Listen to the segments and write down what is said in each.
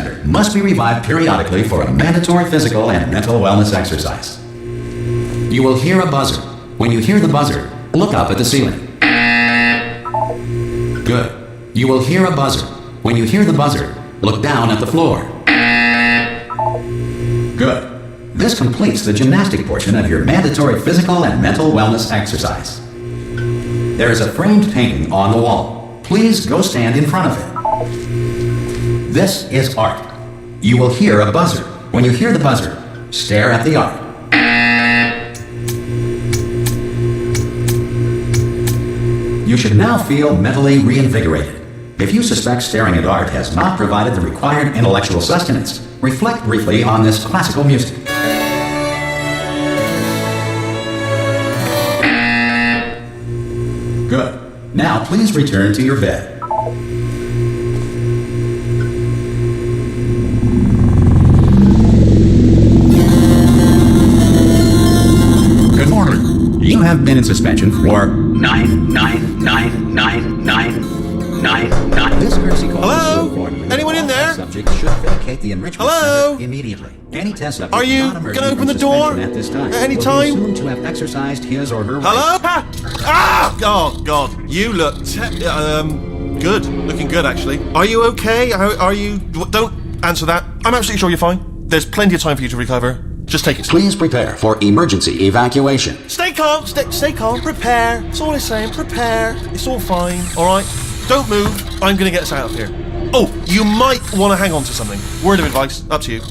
Center must be revived periodically for a mandatory physical and mental wellness exercise. You will hear a buzzer. When you hear the buzzer, look up at the ceiling. Good. You will hear a buzzer. When you hear the buzzer, look down at the floor. Good. This completes the gymnastic portion of your mandatory physical and mental wellness exercise. There is a framed painting on the wall. Please go stand in front of it. This is art. You will hear a buzzer. When you hear the buzzer, stare at the art. You should now feel mentally reinvigorated. If you suspect staring at art has not provided the required intellectual sustenance, reflect briefly on this classical music. Good. Now please return to your bed. Good morning. You have been in suspension for 9999999. This courtesy call. Hello? Anyone in there? Subject should vacate the enrichment Hello? center immediately. Any test subject Are you not gonna open the door at this time at any will time? be assumed to have exercised his or her Hello? Ah! Oh, God. You look good. Looking good, actually. Are you okay? Are you... Don't answer that. I'm absolutely sure you're fine. There's plenty of time for you to recover. Just take it slow. Please prepare for emergency evacuation. Stay calm. Stay calm. Prepare. That's all I'm saying. Prepare. It's all fine. All right? Don't move. I'm going to get us out of here. Oh, you might want to hang on to something. Word of advice. Up to you.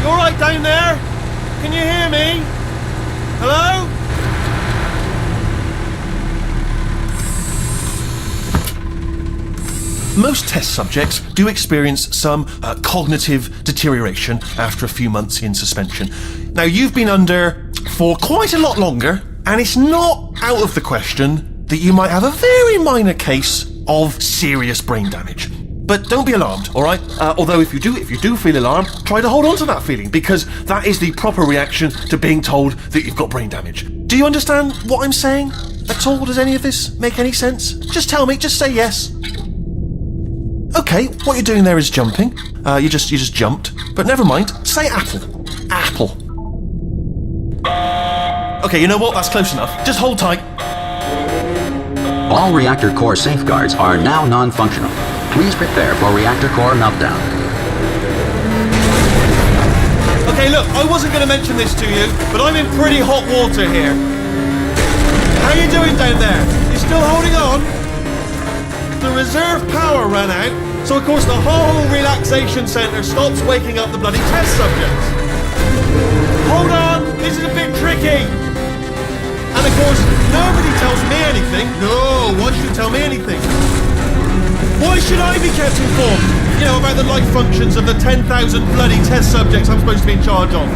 You all right down there? Can you hear me? Hello? Most test subjects do experience some cognitive deterioration after a few months in suspension. Now, you've been under for quite a lot longer, and it's not out of the question that you might have a very minor case of serious brain damage. But don't be alarmed, all right? Although if you do feel alarmed, try to hold on to that feeling, because that is the proper reaction to being told that you've got brain damage. Do you understand what I'm saying at all? Does any of this make any sense? Just tell me, just say yes. Okay, what you're doing there is jumping. You just jumped. But never mind. Say apple. Apple. Okay, you know what? That's close enough. Just hold tight. All reactor core safeguards are now non-functional. Please prepare for reactor core meltdown. Okay, look, I wasn't going to mention this to you, but I'm in pretty hot water here. How you doing down there? You still holding on? The reserve power ran out, so of course the whole relaxation centre stops waking up the bloody test subjects. Hold on, this is a bit tricky. And of course, nobody tells me anything. No, why should you tell me anything? Why should I be kept informed? You know, about the life functions of the 10,000 bloody test subjects I'm supposed to be in charge of.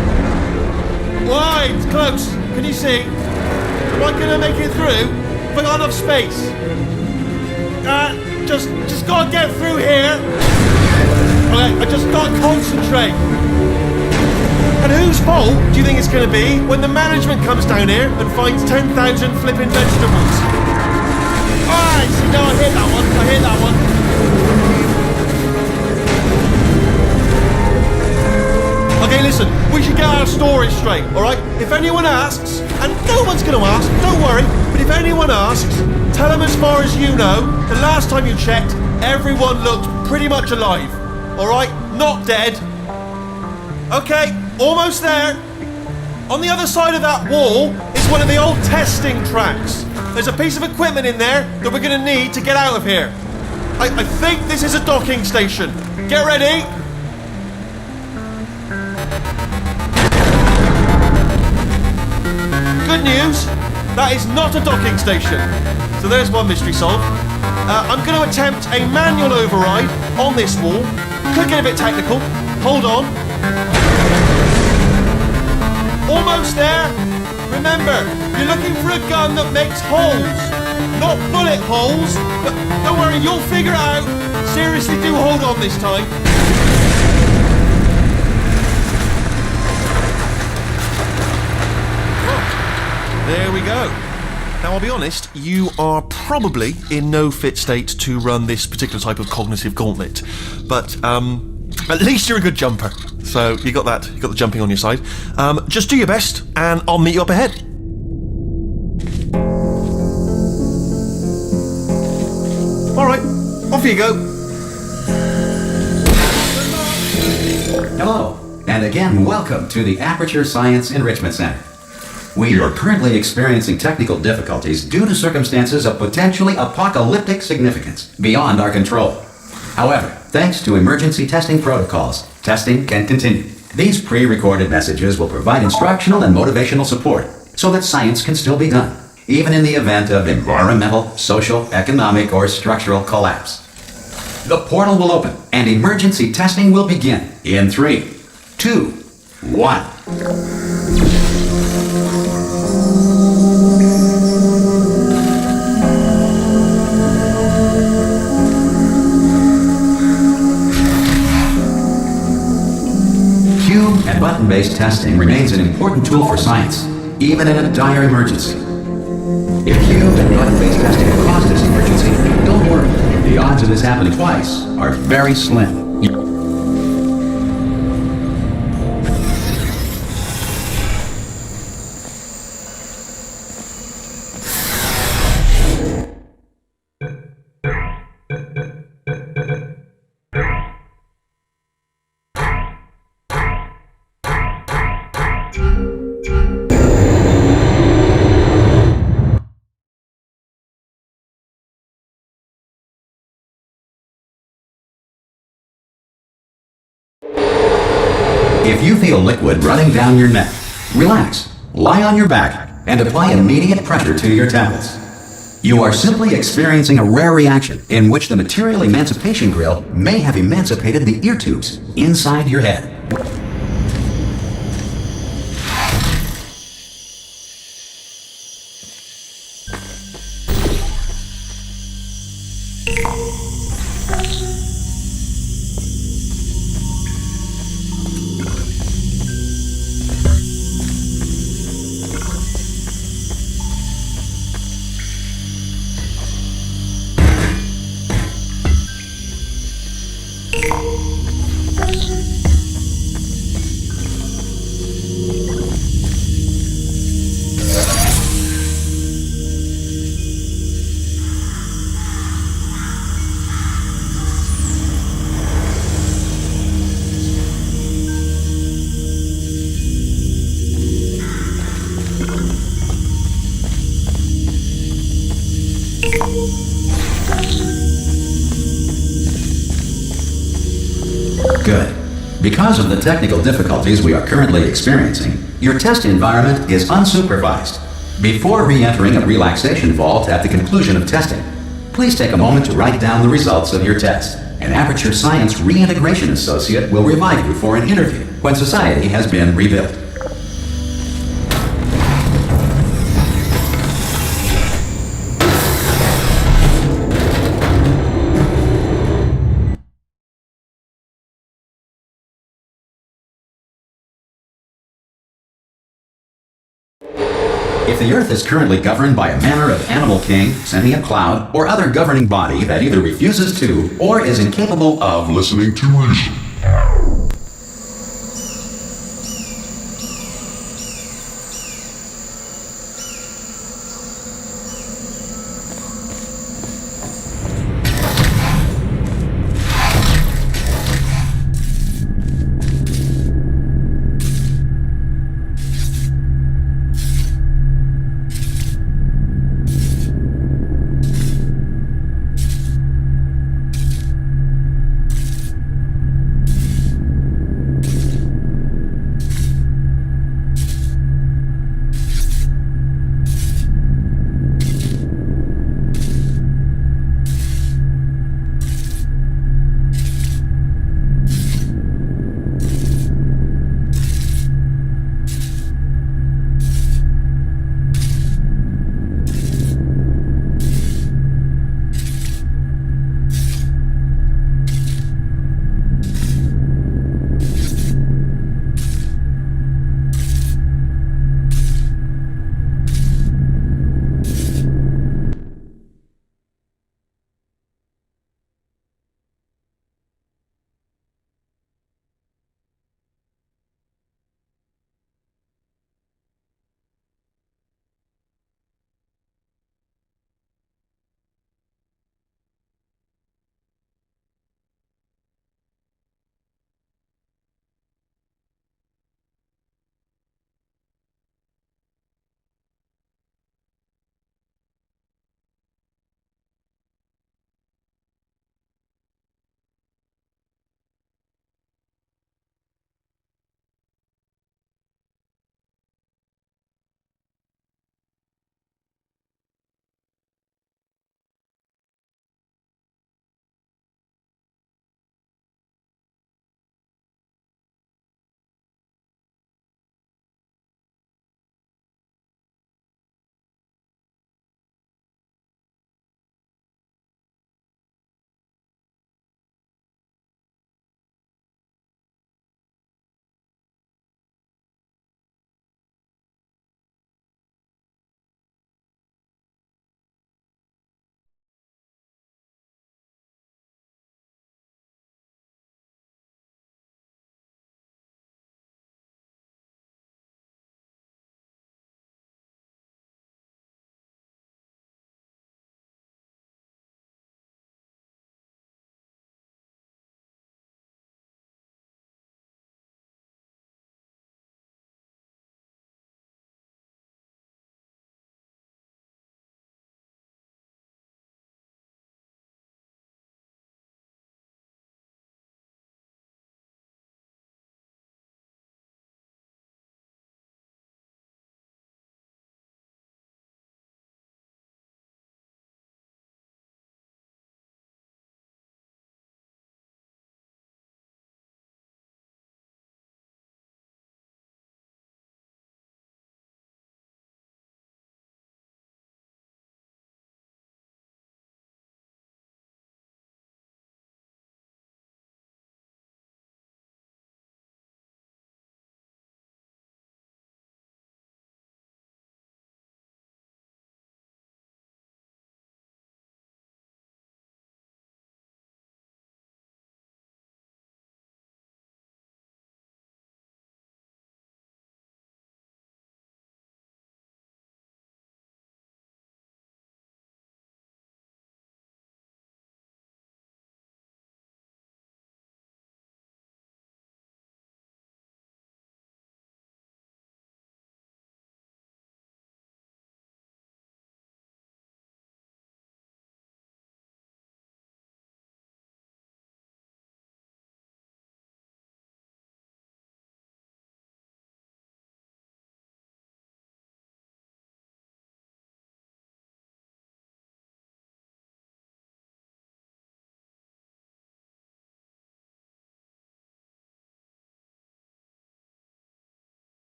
Why? It's close. Can you see? Am I going to make it through? Have I got enough space? Just gotta get through here. Okay, I just gotta concentrate. And whose fault do you think it's gonna be when the management comes down here and finds 10,000 flipping vegetables? Alright, see, no, I hear that one. Okay, listen, we should get our stories straight, alright? If anyone asks, and no one's gonna ask, don't worry, but if anyone asks, tell them as far as you know, the last time you checked, everyone looked pretty much alive. Alright? Not dead. Okay, almost there. On the other side of that wall is one of the old testing tracks. There's a piece of equipment in there that we're going to need to get out of here. I think this is a docking station. Get ready. Good news, that is not a docking station. So there's one mystery solved. I'm going to attempt a manual override on this wall. Could get a bit technical. Hold on. Almost there. Remember, you're looking for a gun that makes holes. Not bullet holes. But don't worry, you'll figure it out. Seriously, do hold on this time. There we go. Now, I'll be honest, you are probably in no fit state to run this particular type of cognitive gauntlet, but at least you're a good jumper, so you got the jumping on your side. Just do your best, and I'll meet you up ahead. All right, off you go. Hello, and again, welcome to the Aperture Science Enrichment Center. We are currently experiencing technical difficulties due to circumstances of potentially apocalyptic significance beyond our control. However, thanks to emergency testing protocols, testing can continue. These pre-recorded messages will provide instructional and motivational support so that science can still be done, even in the event of environmental, social, economic, or structural collapse. The portal will open and emergency testing will begin in 3, 2, 1. Cube and button-based testing remains an important tool for science, even in a dire emergency. If cube and button-based testing will cause this emergency, don't worry. The odds of this happening twice are very slim. If you feel liquid running down your neck, relax, lie on your back, and apply immediate pressure to your temples. You are simply experiencing a rare reaction in which the material emancipation grill may have emancipated the ear tubes inside your head. Good. Because of the technical difficulties we are currently experiencing, your test environment is unsupervised. Before re-entering a relaxation vault at the conclusion of testing, please take a moment to write down the results of your test. An Aperture Science Reintegration Associate will revive you for an interview when society has been rebuilt. If the Earth is currently governed by a manner of animal king, sentient cloud, or other governing body that either refuses to or is incapable of listening to reason,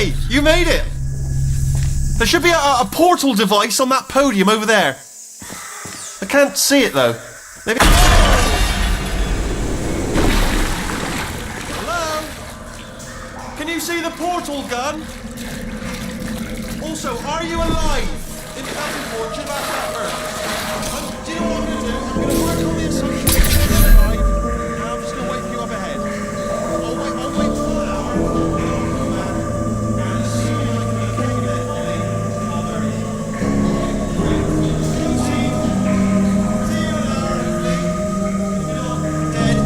Hey, you made it! There should be a portal device on that podium over there. I can't see it though. Maybe... Hello? Can you see the portal gun? Also, are you alive? In Capricorn, should I have her? Do you know what I'm going to do? I'm going to work on the assumption that you're alive, and I'm just going to wait for you up ahead. I'll wait for an hour. And see if I can locate it, Ollie. Oh, there it is. See you in an hour, hopefully. Dead.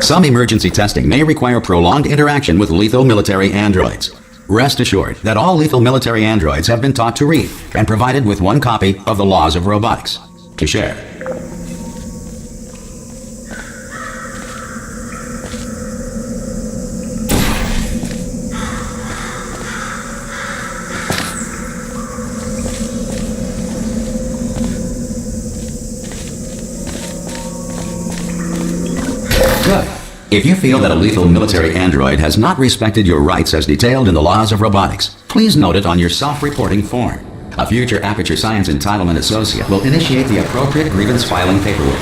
Some emergency testing may require prolonged interaction with lethal military androids. Rest assured that all lethal military androids have been taught to read and provided with one copy of the Laws of Robotics to share. Good. If you feel that a lethal military android has not respected your rights as detailed in the Laws of Robotics, please note it on your self-reporting form. A future Aperture Science Entitlement Associate will initiate the appropriate grievance filing paperwork.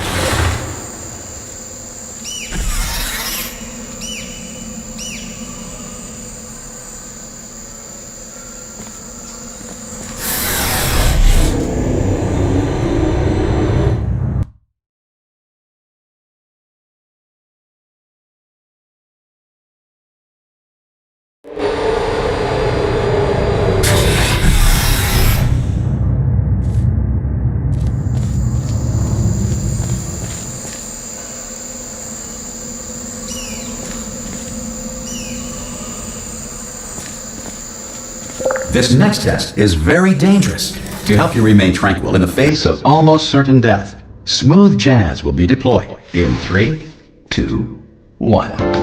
This next test is very dangerous. To help you remain tranquil in the face of almost certain death, smooth jazz will be deployed in 3, 2, 1.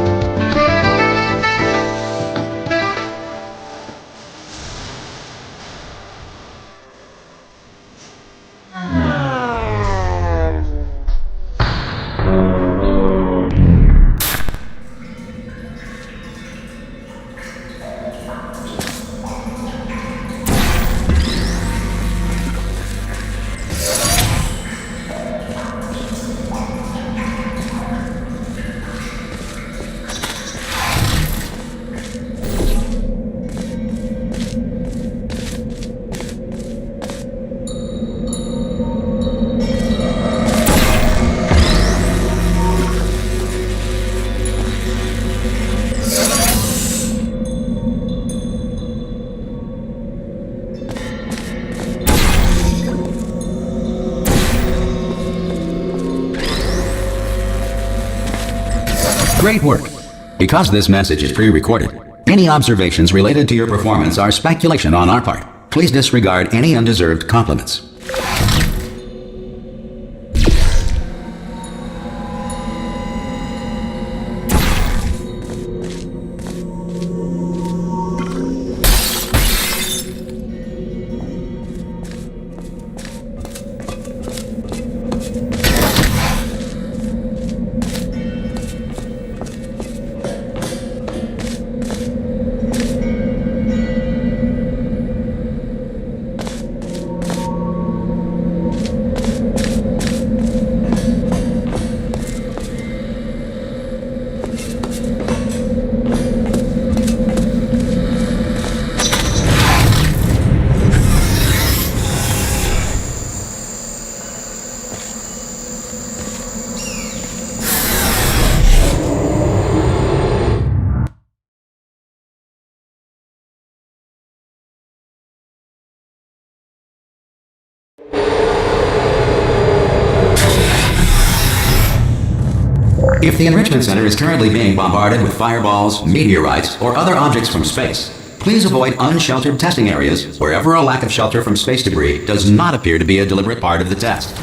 Great work! Because this message is pre-recorded, any observations related to your performance are speculation on our part. Please disregard any undeserved compliments. If the Enrichment Center is currently being bombarded with fireballs, meteorites, or other objects from space, Please avoid unsheltered testing areas wherever a lack of shelter from space debris does not appear to be a deliberate part of the test.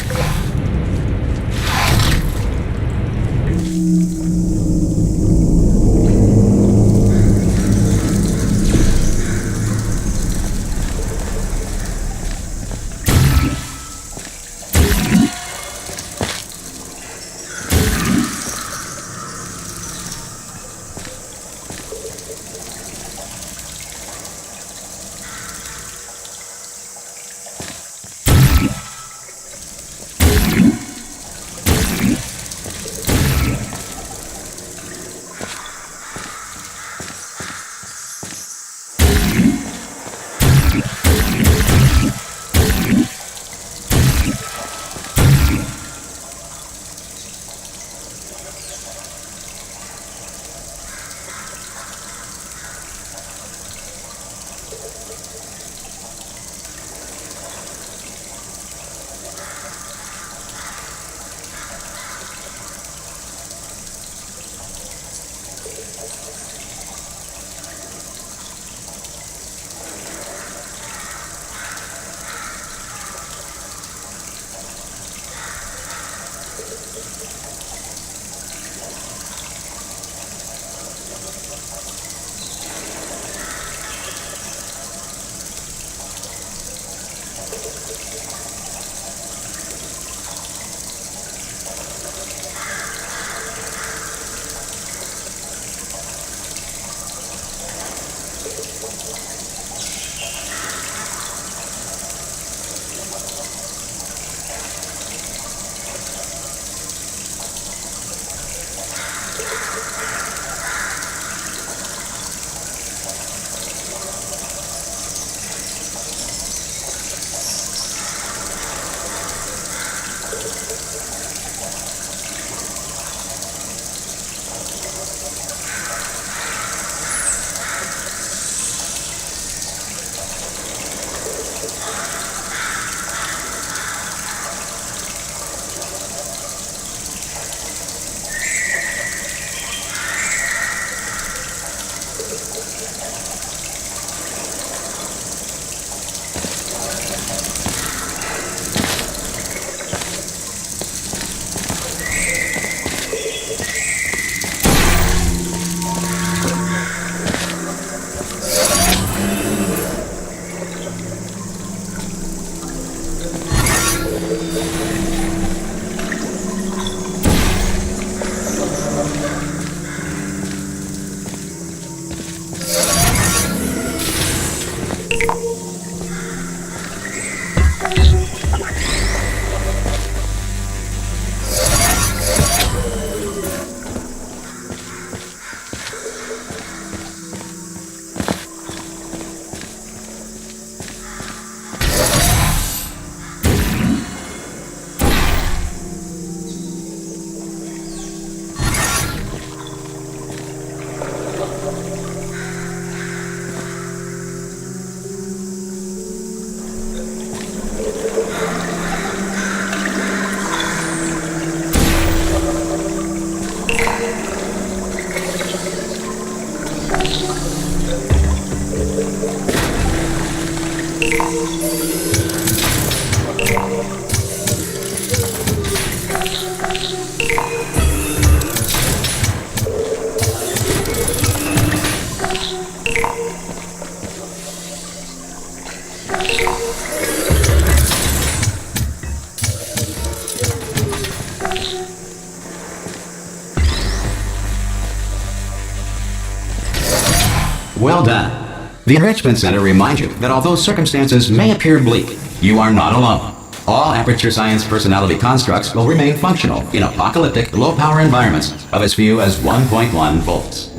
Well done. The Enrichment Center reminds you that although circumstances may appear bleak, you are not alone. All Aperture Science personality constructs will remain functional in apocalyptic, low-power environments of as few as 1.1 volts.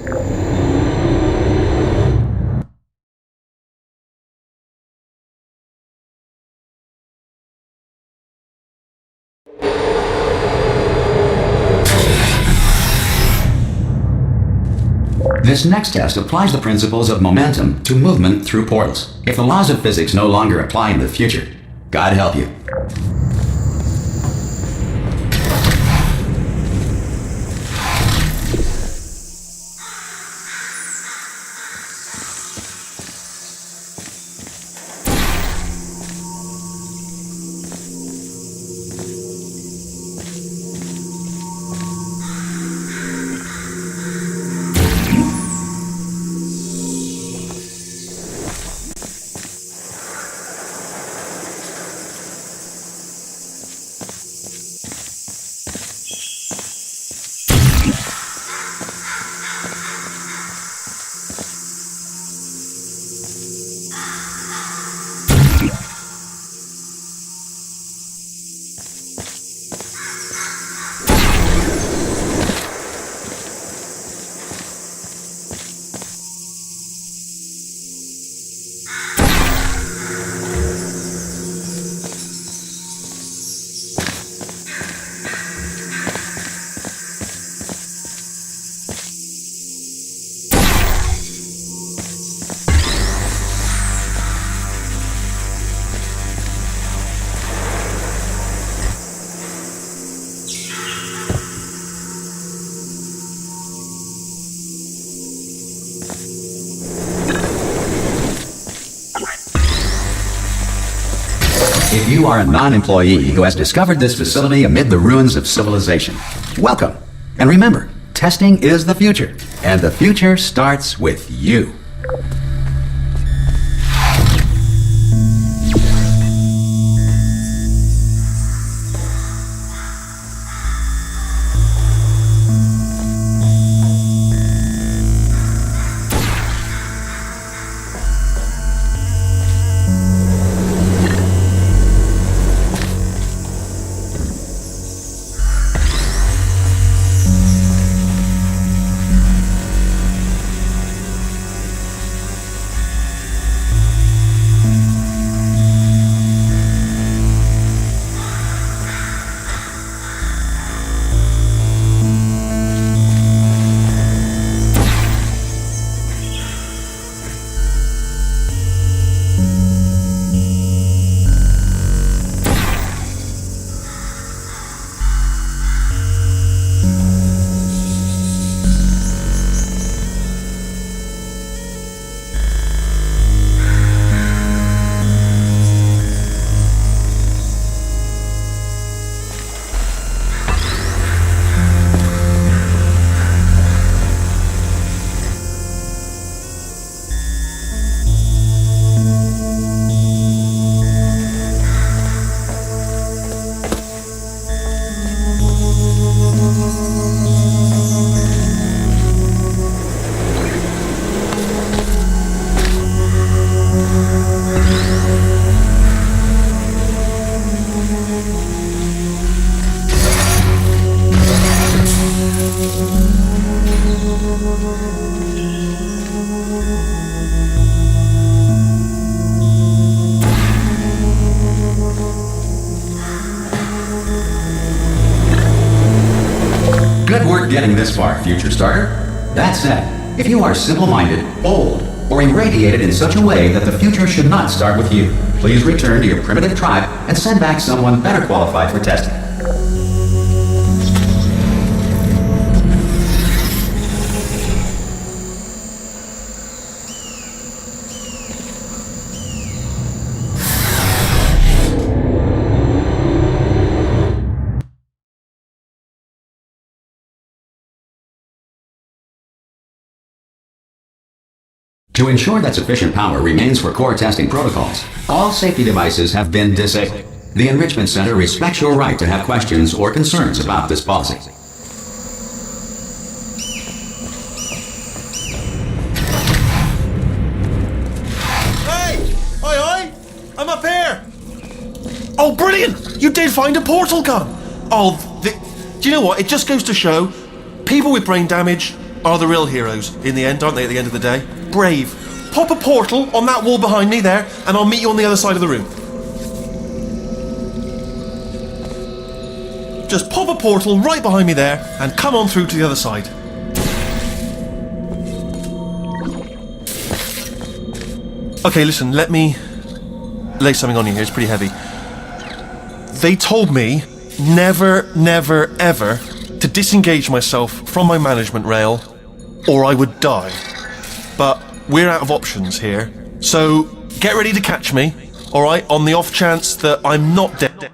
This next test applies the principles of momentum to movement through portals. If the laws of physics no longer apply in the future, God help you. you are a non-employee who has discovered this facility amid the ruins of civilization. Welcome. And remember, testing is the future, and the future starts with you. Good work getting this far, future starter. That said, if you are simple-minded, bold, or irradiated in such a way that the future should not start with you, please return to your primitive tribe and send back someone better qualified for testing. To ensure that sufficient power remains for core testing protocols, all safety devices have been disabled. The Enrichment Center respects your right to have questions or concerns about this policy. Hey! Oi! I'm up here! Oh, brilliant! You did find a portal gun! Oh, do you know what? It just goes to show, people with brain damage are the real heroes in the end, aren't they, at the end of the day? Brave. Pop a portal on that wall behind me there, and I'll meet you on the other side of the room. Just pop a portal right behind me there, and come on through to the other side. Okay, listen, let me lay something on you here, it's pretty heavy. They told me never, never, ever to disengage myself from my management rail, or I would die. But we're out of options here, so get ready to catch me, alright, on the off chance that I'm not dead.